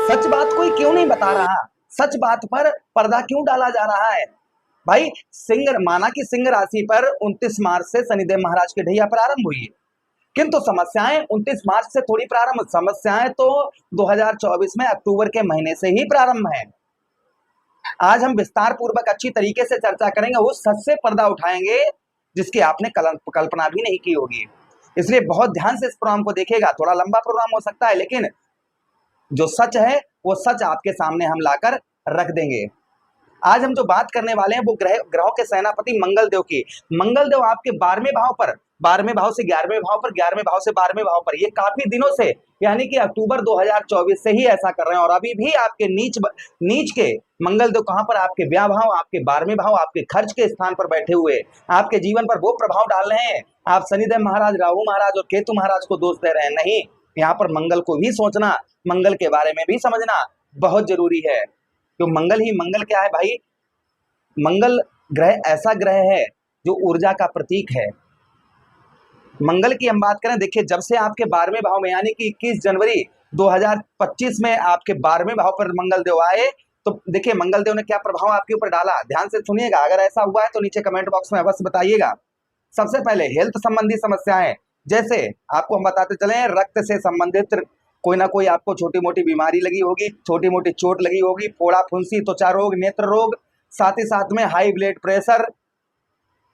सच बात कोई क्यों नहीं बता रहा? सच बात पर पर्दा क्यों डाला जा रहा है? भाई सिंह माना कि सिंह राशि पर 29 मार्च से शनिदेव महाराज की ढैया प्रारंभ हुई, किंतु समस्याएं 29 मार्च से थोड़ी प्रारंभ, समस्याएं तो 2024 में अक्टूबर के महीने से ही प्रारंभ है। आज हम विस्तार पूर्वक अच्छी तरीके से चर्चा करेंगे, उस सच से पर्दा उठाएंगे जिसकी आपने कल्पना भी नहीं की होगी। इसलिए बहुत ध्यान से इस प्रोग्राम को देखिएगा। थोड़ा लंबा प्रोग्राम हो सकता है, लेकिन जो सच है वो सच आपके सामने हम लाकर रख देंगे। आज हम जो बात करने वाले हैं वो ग्रहों के सेनापति मंगल देव की। मंगल देव आपके 12वें भाव पर, 12वें भाव से 11वें भाव पर, 11वें भाव से 12वें भाव पर, ये काफी दिनों से यानी कि अक्टूबर 2024 से ही ऐसा कर रहे हैं। और अभी भी आपके नीच के मंगल देव कहां पर? आपके व्याह भाव, आपके 12वें भाव, आपके खर्च के स्थान पर बैठे हुए आपके जीवन पर वो प्रभाव डाल रहे हैं। आप शनिदेव महाराज, राहु महाराज और केतु महाराज को दोष दे रहे हैं, नहीं। यहाँ पर मंगल को भी सोचना, मंगल के बारे में भी समझना बहुत जरूरी है। तो मंगल क्या है भाई? मंगल ग्रह ऐसा ग्रह है जो ऊर्जा का प्रतीक है। मंगल की हम बात करें, देखिए जब से आपके 12वें भाव में यानी कि 21 जनवरी 2025 में आपके 12वें भाव पर मंगल देव आए, तो देखिए मंगल देव ने क्या प्रभाव आपके ऊपर डाला, ध्यान से सुनिएगा। अगर ऐसा हुआ है तो नीचे कमेंट बॉक्स में अवश्य बताइएगा। सबसे पहले हेल्थ संबंधी समस्याएं, जैसे आपको हम बताते चले, रक्त से संबंधित कोई ना कोई आपको छोटी मोटी बीमारी लगी होगी, छोटी मोटी चोट लगी होगी, फोड़ा फुंसी, त्वचा रोग, नेत्र रोग, साथ ही साथ में हाई ब्लड प्रेशर,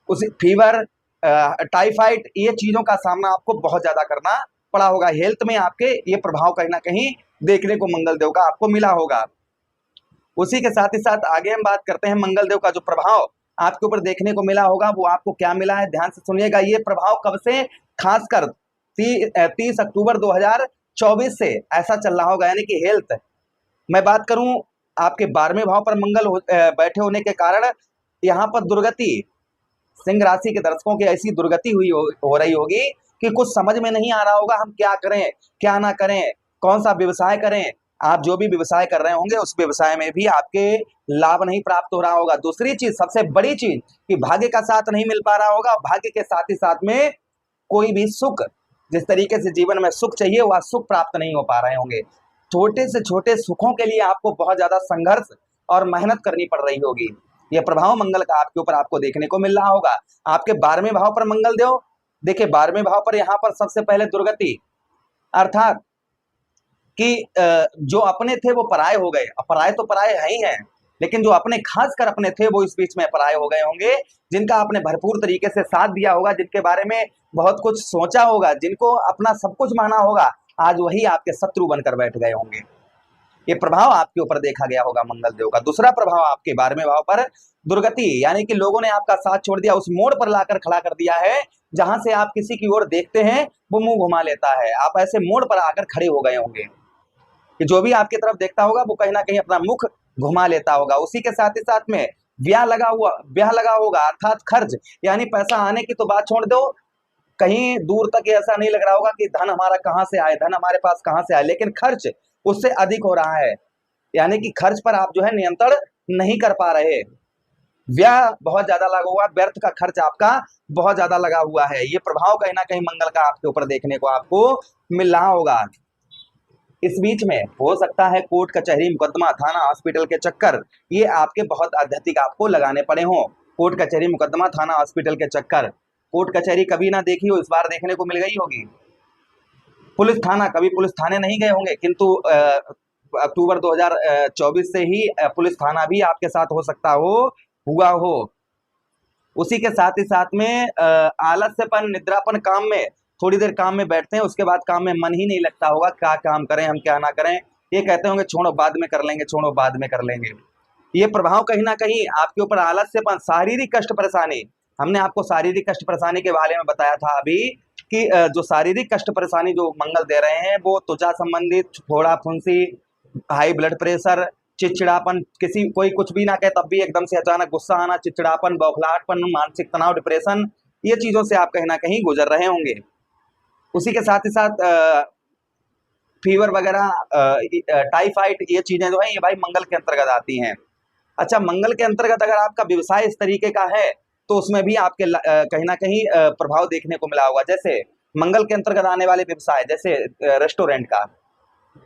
उसी फीवर, टाइफाइड, ये चीजों का सामना आपको बहुत ज्यादा करना पड़ा होगा। हेल्थ में आपके ये प्रभाव कहीं ना कहीं देखने को मंगल देव का आपको मिला होगा। उसी के साथ ही साथ आगे हम बात करते हैं, मंगल देव का जो प्रभाव आपके ऊपर देखने को मिला होगा वो आपको क्या मिला है, ध्यान से सुनिएगा। ये प्रभाव कब से? खासकर 30 अक्टूबर 2024 से ऐसा चल रहा होगा। यानी कि हेल्थ मैं बात करूं, आपके 12वें भाव पर मंगल बैठे होने के कारण यहाँ पर दुर्गति, सिंह राशि के दर्शकों की ऐसी दुर्गति हो रही होगी कि कुछ समझ में नहीं आ रहा होगा हम क्या करें क्या ना करें, कौन सा व्यवसाय करें। आप जो भी व्यवसाय कर रहे होंगे उस व्यवसाय में भी आपके लाभ नहीं प्राप्त हो रहा होगा। दूसरी चीज, सबसे बड़ी चीज, कि भाग्य का साथ नहीं मिल पा रहा होगा। भाग्य के साथ ही साथ में कोई भी सुख, जिस तरीके से जीवन में सुख चाहिए वह सुख प्राप्त नहीं हो पा रहे होंगे। छोटे से छोटे सुखों के लिए आपको बहुत ज्यादा संघर्ष और मेहनत करनी पड़ रही होगी। यह प्रभाव मंगल का आपके ऊपर आपको देखने को मिल रहा होगा। आपके 12वें भाव पर मंगल देव, देखिए 12वें भाव पर यहाँ पर सबसे पहले दुर्गति, अर्थात कि जो अपने थे वो पराये हो गए। पराये तो पराये है ही हैं, लेकिन जो अपने खासकर अपने थे वो इस बीच में पराये हो गए होंगे। जिनका आपने भरपूर तरीके से साथ दिया होगा, जिनके बारे में बहुत कुछ सोचा होगा, जिनको अपना सब कुछ माना होगा, आज वही आपके शत्रु बनकर बैठ गए होंगे। ये प्रभाव आपके ऊपर देखा गया होगा मंगल देव का। दूसरा प्रभाव आपके 12वें भाव पर दुर्गति, यानी कि लोगों ने आपका साथ छोड़ दिया, उस मोड़ पर लाकर खड़ा कर दिया है जहां से आप किसी की ओर देखते हैं वो मुंह घुमा लेता है। आप ऐसे मोड़ पर आकर खड़े हो गए होंगे कि जो भी आपकी तरफ देखता होगा वो कहीं ना कहीं अपना मुख घुमा लेता होगा। उसी के साथ ही साथ में ब्याह लगा होगा, अर्थात खर्च, यानी पैसा आने की तो बात छोड़ दो, कहीं दूर तक ऐसा नहीं लग रहा होगा कि धन हमारा कहां से आए, धन हमारे पास कहां से आए, लेकिन खर्च उससे अधिक हो रहा है। यानी कि खर्च पर आप जो है नियंत्रण नहीं कर पा रहे। व्यय बहुत ज्यादा लगा हुआ, व्यर्थ का खर्च आपका बहुत ज्यादा लगा हुआ है। ये प्रभाव कहीं ना कहीं मंगल का आपके ऊपर देखने को आपको मिल रहा होगा। इस बीच में हो सकता है कोर्ट कचहरी, मुकदमा, थाना, हॉस्पिटल के चक्कर ये आपके बहुत अत्यधिक आपको लगाने पड़े हों। कोर्ट कचहरी, मुकदमा, थाना, हॉस्पिटल के चक्कर, कोर्ट कचहरी कभी ना देखी हो, इस बार देखने को मिल गई होगी। पुलिस थाना, कभी पुलिस थाने नहीं गए होंगे, किंतु अक्टूबर 2024 से ही पुलिस थाना भी आपके साथ हो सकता हुआ हो। उसी के साथ ही साथ में आलस्यपन, निद्रापन, काम में थोड़ी देर काम में बैठते हैं, उसके बाद काम में मन ही नहीं लगता होगा, क्या काम करें हम क्या ना करें, ये कहते होंगे छोड़ो बाद में कर लेंगे, छोड़ो बाद में कर लेंगे। ये प्रभाव कहीं ना कहीं आपके ऊपर आलस्यपन, शारीरिक कष्ट परेशानी, हमने आपको शारीरिक कष्ट परेशानी के बारे में बताया था अभी कि जो शारीरिक कष्ट परेशानी जो मंगल दे रहे हैं वो त्वचा संबंधित, फोड़ा फुंसी, हाई ब्लड प्रेशर, चिड़चिड़ापन, कोई कुछ भी ना कहे तब भी एकदम से अचानक गुस्सा आना, चिड़चिड़ापन, बौखलाहटपन, मानसिक तनाव, डिप्रेशन, ये चीजों से आप कहीं ना कहीं गुजर रहे होंगे। उसी के साथ ही साथ फीवर वगैरह, टाइफाइड, ये चीजें जो है ये भाई मंगल के अंतर्गत आती हैं। अच्छा, मंगल के अंतर्गत अगर आपका व्यवसाय इस तरीके का है तो उसमें भी आपके कहीं ना कहीं प्रभाव देखने को मिला होगा। जैसे मंगल के अंतर्गत आने वाले व्यवसाय, जैसे रेस्टोरेंट का,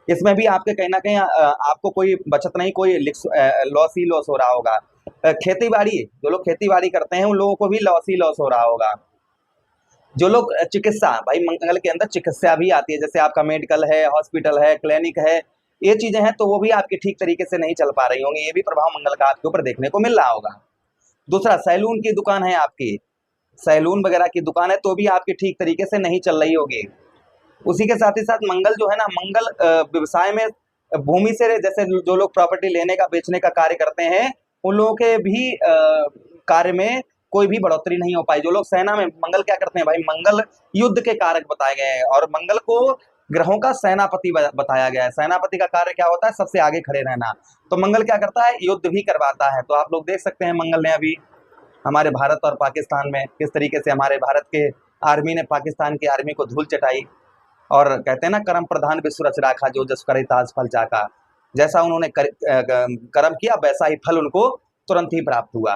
इसमें भी आपके कहीं ना कहीं आपको कोई बचत नहीं, कोई लॉस ही लॉस हो रहा होगा। खेती बाड़ी, जो लोग खेती बाड़ी करते हैं उन लोगों को भी लॉस ही लॉस हो रहा होगा। जो लोग चिकित्सा, भाई मंगल के अंदर चिकित्सा भी आती है, जैसे आपका मेडिकल है, हॉस्पिटल है, क्लिनिक है, ये चीजें हैं, तो वो भी आपकी ठीक तरीके से नहीं चल पा रही होंगी, ये भी प्रभाव मंगल का आपके ऊपर देखने को मिल रहा होगा। दूसरा, सैलून की दुकान है आपकी, सैलून वगैरह की दुकान है, तो भी आपकी ठीक तरीके से नहीं चल रही होगी। उसी के साथ ही साथ मंगल जो है ना, मंगल व्यवसाय में भूमि से, जैसे जो लोग प्रॉपर्टी लेने का बेचने का कार्य करते हैं, उन लोगों के भी कार्य में कोई भी बढ़ोतरी नहीं हो पाई। जो लोग सेना में, मंगल क्या करते हैं भाई, मंगल युद्ध के कारक बताए गए हैं, और मंगल को ग्रहों का सेनापति बताया गया है। सेनापति का कार्य क्या होता है, सबसे आगे खड़े रहना। तो मंगल क्या करता है, युद्ध भी करवाता है। तो आप लोग देख सकते हैं मंगल ने अभी हमारे भारत और पाकिस्तान में किस तरीके से हमारे भारत के आर्मी ने पाकिस्तान की आर्मी को धूल चटाई, और कहते हैं ना, कर्म प्रधान विश्व रच राखा, जो जस करे ताज फल चाका। जैसा उन्होंने कर्म किया वैसा ही फल उनको तुरंत ही प्राप्त हुआ।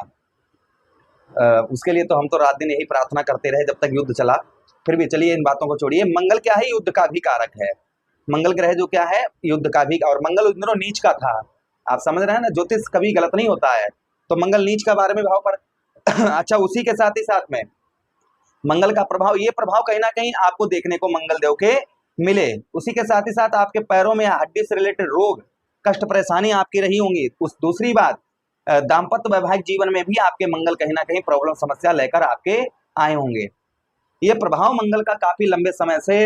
उसके लिए तो हम तो रात दिन यही प्रार्थना करते रहे जब तक युद्ध चला। फिर भी चलिए इन बातों को छोड़िए। मंगल क्या है, युद्ध का भी कारक है। मंगल ग्रह जो क्या है, युद्ध का भी, और मंगल उन दिनों नीच का था। आप समझ रहे हैं ना, ज्योतिष कभी गलत नहीं होता है। तो मंगल नीच का 12वें भाव पर अच्छा, उसी के साथ ही साथ में मंगल का प्रभाव, ये प्रभाव कहीं ना कहीं आपको देखने को मंगल देव के मिले। उसी के साथ ही साथ आपके पैरों में हड्डी से रिलेटेड रोग, कष्ट, परेशानी आपकी रही होंगी। उस दूसरी बात, दाम्पत्य वैवाहिक जीवन में भी आपके मंगल कहीं ना कहीं प्रॉब्लम, समस्या लेकर आपके आए होंगे। ये प्रभाव मंगल का काफी लंबे समय से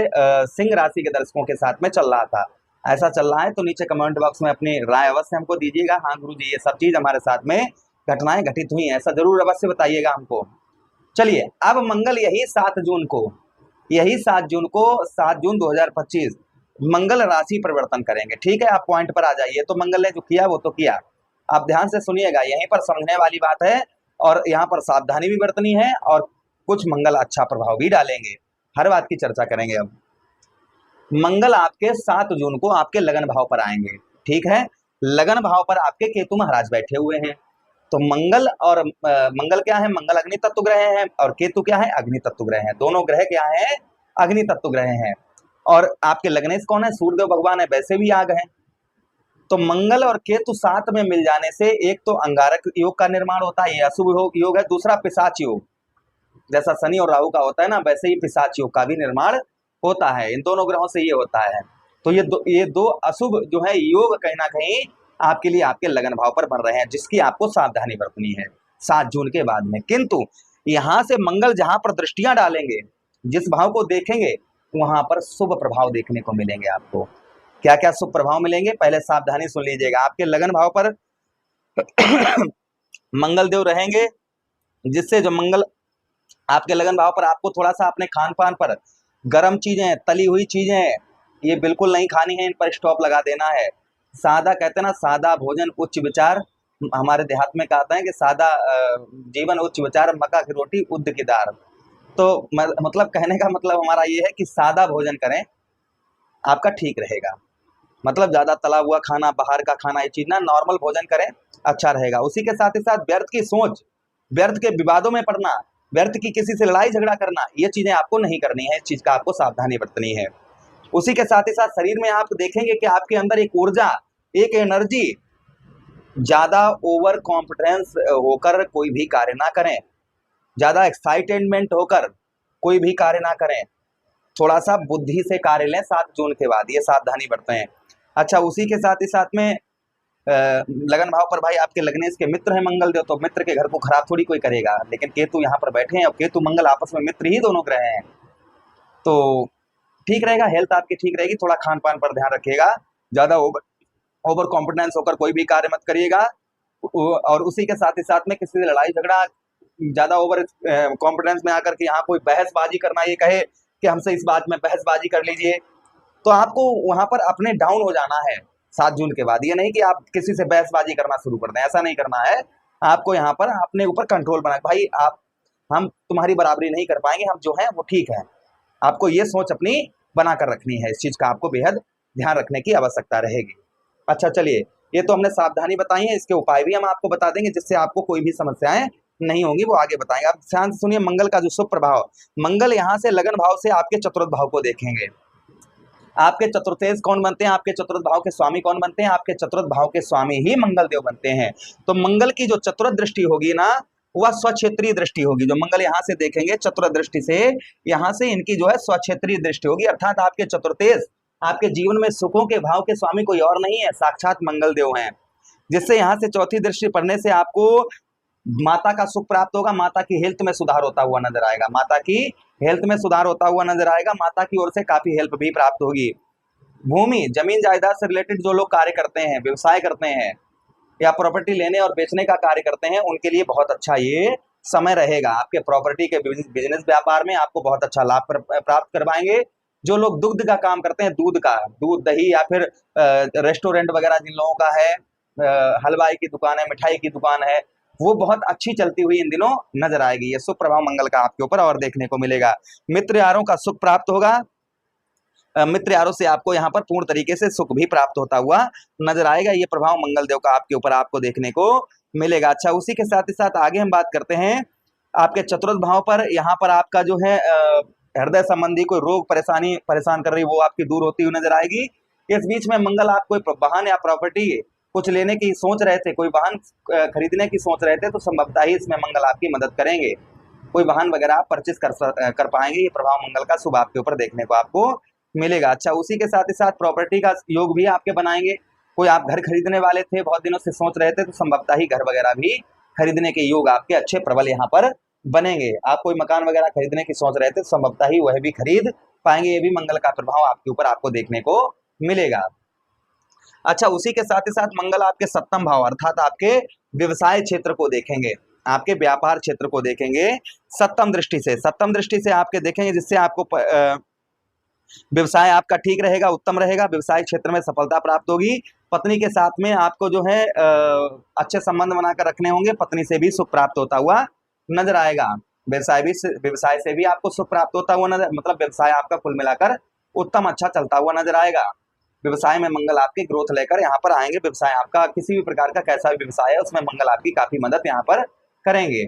सिंह राशि के दर्शकों के साथ में चल रहा था। ऐसा चल रहा है तो नीचे कमेंट बॉक्स में अपनी राय अवश्य हमको दीजिएगा। हाँ गुरु जी, ये सब चीज हमारे साथ में घटनाएं घटित हुई हैं, ऐसा जरूर अवश्य बताइएगा हमको। चलिए, अब मंगल यही 7 जून को, 7 जून 2025 मंगल राशि परिवर्तन करेंगे। ठीक है, आप पॉइंट पर आ जाइए। तो मंगल ने जो किया वो तो किया, आप ध्यान से सुनिएगा, यहीं पर समझने वाली बात है, और यहाँ पर सावधानी भी बरतनी है, और कुछ मंगल अच्छा प्रभाव भी डालेंगे। हर बात की चर्चा करेंगे। अब मंगल आपके 7 जून को आपके लगन भाव पर आएंगे। ठीक है, लगन भाव पर आपके केतु महाराज बैठे हुए हैं। तो मंगल और मंगल क्या है, मंगल अग्नि तत्व ग्रह है, और केतु क्या है, अग्नि तत्व ग्रह है। दोनों ग्रह क्या है, अग्नि तत्व ग्रह हैं। और आपके लग्नेश कौन है, सूर्यदेव भगवान है, वैसे भी आग है। तो मंगल और केतु साथ में मिल जाने से एक तो अंगारक योग का निर्माण होता है, ये अशुभ योग है। दूसरा पिशाच योग, जैसा शनि और राहु का होता है ना, वैसे ही पिशाच योग का भी निर्माण होता है। इन दोनों ग्रहों से ये होता है। तो ये दो अशुभ जो है योग कहीं ना कहीं आपके लिए आपके लगन भाव पर बन रहे हैं, जिसकी आपको सावधानी बरतनी है 7 जून के बाद में। किंतु यहां से मंगल जहां पर दृष्टियां डालेंगे, जिस भाव को देखेंगे, वहां पर शुभ प्रभाव देखने को मिलेंगे आपको। क्या क्या शुभ प्रभाव मिलेंगे, पहले सावधानी सुन लीजिएगा। आपके लगन भाव पर मंगल देव रहेंगे, जिससे जो मंगल आपके लगन भाव पर आपको थोड़ा सा अपने खान पान पर, गर्म चीजें, तली हुई चीजें, ये बिल्कुल नहीं खानी है, इन पर स्टॉप लगा देना है। सादा, कहते हैं ना, सादा भोजन उच्च विचार। हमारे देहात में कहते हैं कि सादा जीवन उच्च विचार, मक्का की रोटी उद्द की दाल। तो मतलब कहने का मतलब हमारा ये है कि सादा भोजन करें, आपका ठीक रहेगा। मतलब ज्यादा तला हुआ खाना, बाहर का खाना, ये चीज ना, नॉर्मल भोजन करें, अच्छा रहेगा। उसी के साथ ही साथ व्यर्थ की सोच, व्यर्थ के विवादों में पड़ना, व्यर्थ की किसी से लड़ाई झगड़ा करना, ये चीजें आपको नहीं करनी है। इस चीज का आपको सावधानी बरतनी है। उसी के साथ ही साथ शरीर में आप देखेंगे कि आपके अंदर एक ऊर्जा, एक एनर्जी, ज्यादा ओवर कॉन्फिडेंस होकर कोई भी कार्य ना करें, ज्यादा एक्साइटेडमेंट होकर कोई भी कार्य ना करें, थोड़ा सा बुद्धि से कार्य लें 7 जून के बाद, ये सावधानी बरतें। अच्छा, उसी के साथ ही साथ में लगन भाव पर भाई आपके लग्नेश के मित्र है मंगल देव, तो मित्र के घर को खराब थोड़ी कोई करेगा। लेकिन केतु यहाँ पर बैठे हैं, और केतु मंगल आपस में मित्र ही दोनों ग्रह हैं, तो ठीक रहेगा। हेल्थ आपकी ठीक रहेगी। थोड़ा खान पान पर ध्यान रखिएगा, ज्यादा ओवर कॉन्फिडेंस होकर कोई भी कार्य मत करिएगा। और उसी के साथ ही साथ में किसी से लड़ाई झगड़ा, ज्यादा ओवर कॉन्फिडेंस में आकर के यहाँ कोई बहसबाजी करना, ये कहे कि हमसे इस बात में बहसबाजी कर लीजिए, तो आपको वहां पर अपने डाउन हो जाना है 7 जून के बाद। ये नहीं कि आप किसी से बहसबाजी करना शुरू कर दें, ऐसा नहीं करना है। आपको यहाँ पर अपने ऊपर कंट्रोल बना, भाई हम तुम्हारी बराबरी नहीं कर पाएंगे, हम जो है वो ठीक है। आपको ये सोच अपनी बनाकर रखनी है, इस चीज का आपको बेहद ध्यान रखने की आवश्यकता रहेगी। अच्छा चलिए, ये तो हमने सावधानी बताई है, इसके उपाय भी हम आपको बता देंगे, जिससे आपको कोई भी समस्याएं नहीं होंगी, वो आगे बताएंगे। आप ध्यान से सुनिए मंगल का जो शुभ प्रभाव। मंगल यहाँ से लगन भाव से आपके चतुर्थ भाव को देखेंगे। आपके चतुर्थेश कौन बनते हैं? आपके चतुर्थ भाव के स्वामी कौन बनते हैं? आपके चतुर्थ भाव के स्वामी ही मंगल देव बनते हैं। तो मंगल की जो चतुर्थ दृष्टि होगी ना, वह स्वक्षेत्रीय दृष्टि होगी। जो मंगल यहाँ से देखेंगे चतुर्थ दृष्टि से, यहाँ से इनकी जो है स्वक्षेत्रीय दृष्टि होगी, अर्थात आपके चतुर्थेश, आपके जीवन में सुखों के भाव के स्वामी कोई और नहीं है, साक्षात मंगल देव हैं। जिससे यहाँ से चौथी दृष्टि पड़ने से आपको माता का सुख प्राप्त होगा, माता की हेल्थ में सुधार होता हुआ नजर आएगा, माता की हेल्थ में सुधार होता हुआ नजर आएगा, माता की ओर से काफी हेल्प भी प्राप्त होगी। भूमि जमीन जायदाद से रिलेटेड जो लोग कार्य करते हैं, व्यवसाय करते हैं या प्रॉपर्टी लेने और बेचने का कार्य करते हैं, उनके लिए बहुत अच्छा ये समय रहेगा। आपके प्रॉपर्टी के बिजनेस व्यापार में आपको बहुत अच्छा लाभ प्राप्त करवाएंगे। जो लोग दुग्ध का काम करते हैं, दूध दही या फिर रेस्टोरेंट वगैरह जिन लोगों का है, हलवाई की दुकान है, मिठाई की दुकान है, वो बहुत अच्छी चलती हुई इन दिनों नजर आएगी। ये शुभ प्रभाव मंगल का आपके ऊपर और देखने को मिलेगा। मित्र यारों का सुख प्राप्त होगा, मित्र यारों से आपको यहाँ पर पूर्ण तरीके से सुख भी प्राप्त होता हुआ नजर आएगा। ये प्रभाव मंगल देव का आपके ऊपर आपको देखने को मिलेगा। अच्छा, उसी के साथ ही साथ आगे हम बात करते हैं आपके चतुर्थ भाव पर। यहाँ पर आपका जो है हृदय संबंधी कोई रोग परेशान कर रही, वो आपकी दूर होती हुई नजर आएगी। इस बीच में मंगल आप कोई वाहन या प्रॉपर्टी कुछ लेने की सोच रहे थे, कोई वाहन खरीदने की सोच रहे थे, तो संभवतः ही इसमें मंगल आपकी मदद करेंगे, कोई वाहन वगैरह आप परचेस कर पाएंगे। ये प्रभाव मंगल का शुभ आपके ऊपर देखने को आपको मिलेगा। अच्छा, उसी के साथ ही साथ प्रॉपर्टी का योग भी आपके बनाएंगे। कोई आप घर खरीदने वाले थे, बहुत दिनों से सोच रहे थे, तो संभवतः ही घर वगैरह भी खरीदने के योग आपके अच्छे प्रबल यहाँ पर बनेंगे। आप कोई मकान वगैरह खरीदने की सोच रहे थे, तो संभवतः ही वह भी खरीद पाएंगे। ये भी मंगल का प्रभाव आपके ऊपर आपको देखने को मिलेगा। अच्छा, उसी के साथ ही साथ मंगल आपके सप्तम भाव अर्थात आपके व्यवसाय क्षेत्र को देखेंगे, आपके व्यापार क्षेत्र को देखेंगे सप्तम दृष्टि से आपके देखेंगे, जिससे आपको व्यवसाय आपका ठीक रहेगा, उत्तम रहेगा, व्यवसाय क्षेत्र में सफलता प्राप्त होगी। पत्नी के साथ में आपको जो है अच्छे संबंध बनाकर रखने होंगे, पत्नी से भी सुख प्राप्त होता हुआ नजर आएगा। व्यवसाय से भी आपको सुख प्राप्त होता हुआ नजर, मतलब व्यवसाय आपका कुल मिलाकर उत्तम अच्छा चलता हुआ नजर आएगा। व्यवसाय में मंगल आपके ग्रोथ लेकर यहाँ पर आएंगे। व्यवसाय आपका किसी भी प्रकार का कैसा भी व्यवसाय है, उसमें मंगल आपकी काफी मदद यहाँ पर करेंगे।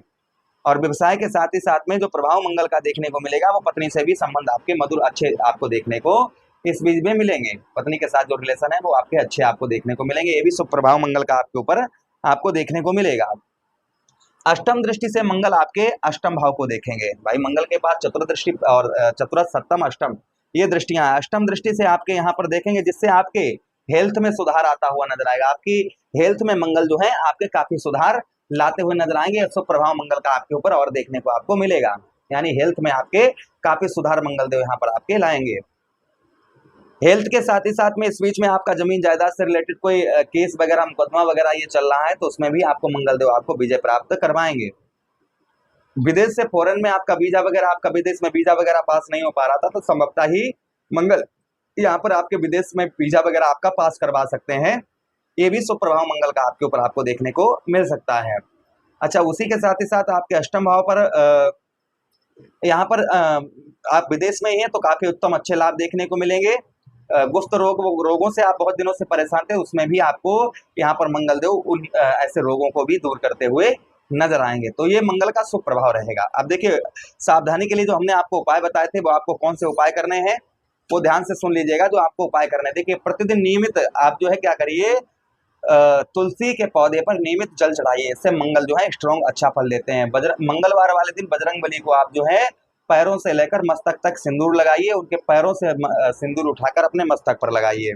और व्यवसाय के साथ ही साथ में जो प्रभाव मंगल का देखने को मिलेगा, वो पत्नी से भी संबंध आपके मधुर अच्छे आपको देखने को इस बीच में मिलेंगे। पत्नी के साथ जो रिलेशन है वो आपके अच्छे आपको देखने को मिलेंगे। ये भी शुभ प्रभाव मंगल का आपके ऊपर आपको देखने को मिलेगा। अष्टम दृष्टि से मंगल आपके अष्टम भाव को देखेंगे। भाई मंगल के बाद चतुर्दृष्टि और चतुर्थ सप्तम अष्टम ये दृष्टियां, अष्टम दृष्टि से आपके यहाँ पर देखेंगे, जिससे आपके हेल्थ में सुधार आता हुआ नजर आएगा। आपकी हेल्थ में मंगल जो है आपके काफी सुधार लाते हुए नजर आएंगे। शुभ प्रभाव मंगल का आपके ऊपर और देखने को आपको मिलेगा, यानी हेल्थ में आपके काफी सुधार मंगल देव यहाँ पर आपके लाएंगे। हेल्थ के साथ ही साथ में इस बीच में आपका जमीन जायदाद से रिलेटेड कोई केस वगैरह मुकदमा वगैरह ये चल रहा है, तो उसमें भी आपको मंगल देव आपको विजय प्राप्त करवाएंगे। विदेश से फॉरेन में आपका वीजा वगैरह, आपका विदेश में वीजा वगैरह पास नहीं हो पा रहा था, तो संभवतः ही मंगल यहाँ पर आपके विदेश में वीजा वगैरह आपका पास करवा सकते हैं। ये भी शुभ प्रभाव मंगल का आपके ऊपर आपको देखने को मिल सकता है। अच्छा, उसी के साथ ही साथ आपके अष्टम भाव पर यहाँ पर आप विदेश में ही हैं, तो काफी उत्तम अच्छे लाभ देखने को मिलेंगे। गुप्त रोगों से आप बहुत दिनों से परेशान थे, उसमें भी आपको यहाँ पर मंगल देव उन ऐसे रोगों को भी दूर करते हुए नजर आएंगे। तो ये मंगल का शुभ प्रभाव रहेगा। अब देखिए, सावधानी के लिए जो हमने आपको उपाय बताए थे, वो आपको कौन से उपाय करने हैं वो ध्यान से सुन लीजिएगा। जो आपको उपाय करने, देखिए प्रतिदिन नियमित आप जो है क्या करिए, तुलसी के पौधे पर नियमित जल चढ़ाइए। इससे मंगल जो है स्ट्रॉन्ग अच्छा फल देते हैं। मंगलवार वाले दिन बजरंगबली को आप जो है पैरों से लेकर मस्तक तक सिंदूर लगाइए, उनके पैरों से सिंदूर उठाकर अपने मस्तक पर लगाइए।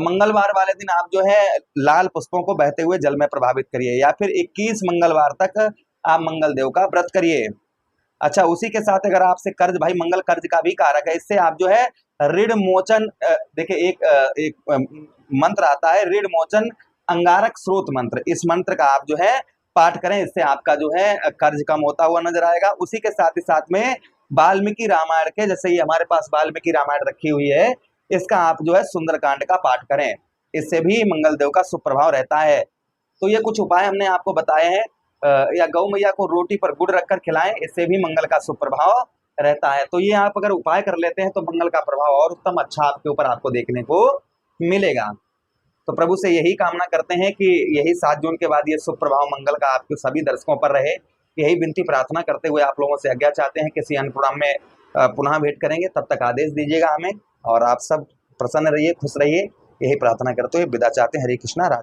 मंगलवार वाले दिन आप जो है लाल पुष्पों को बहते हुए जल में प्रभावित करिए, या फिर 21 मंगलवार तक आप मंगल देव का व्रत करिए। अच्छा, उसी के साथ अगर आपसे कर्ज, भाई मंगल कर्ज का भी कारक है, इससे आप जो है ऋण मोचन, देखिए एक मंत्र आता है ऋण मोचन अंगारक स्रोत मंत्र, इस मंत्र का आप जो है पाठ करें, इससे आपका जो है कर्ज कम होता हुआ नजर आएगा। उसी के साथ ही साथ में वाल्मीकि रामायण के, जैसे ये हमारे पास वाल्मीकि रामायण रखी हुई है, इसका आप जो है सुंदरकांड का पाठ करें, इससे भी मंगल देव का शुभ प्रभाव रहता है। तो ये कुछ उपाय हमने आपको बताए हैं। या गौ मैया को रोटी पर गुड़ रखकर खिलाएं, इससे भी मंगल का शुभ प्रभाव रहता है। तो ये आप अगर उपाय कर लेते हैं तो मंगल का प्रभाव और उत्तम अच्छा आपके ऊपर आपको देखने को मिलेगा। तो प्रभु से यही कामना करते हैं कि यही 7 जून के बाद ये शुभ प्रभाव मंगल का आपके सभी दर्शकों पर रहे। यही विनती प्रार्थना करते हुए आप लोगों से आज्ञा चाहते हैं। किसी अन्य प्रोग्राम में पुनः भेंट करेंगे, तब तक आदेश दीजिएगा हमें। और आप सब प्रसन्न रहिए, खुश रहिए, यही प्रार्थना करते हुए विदा चाहते हैं। हरे कृष्णा।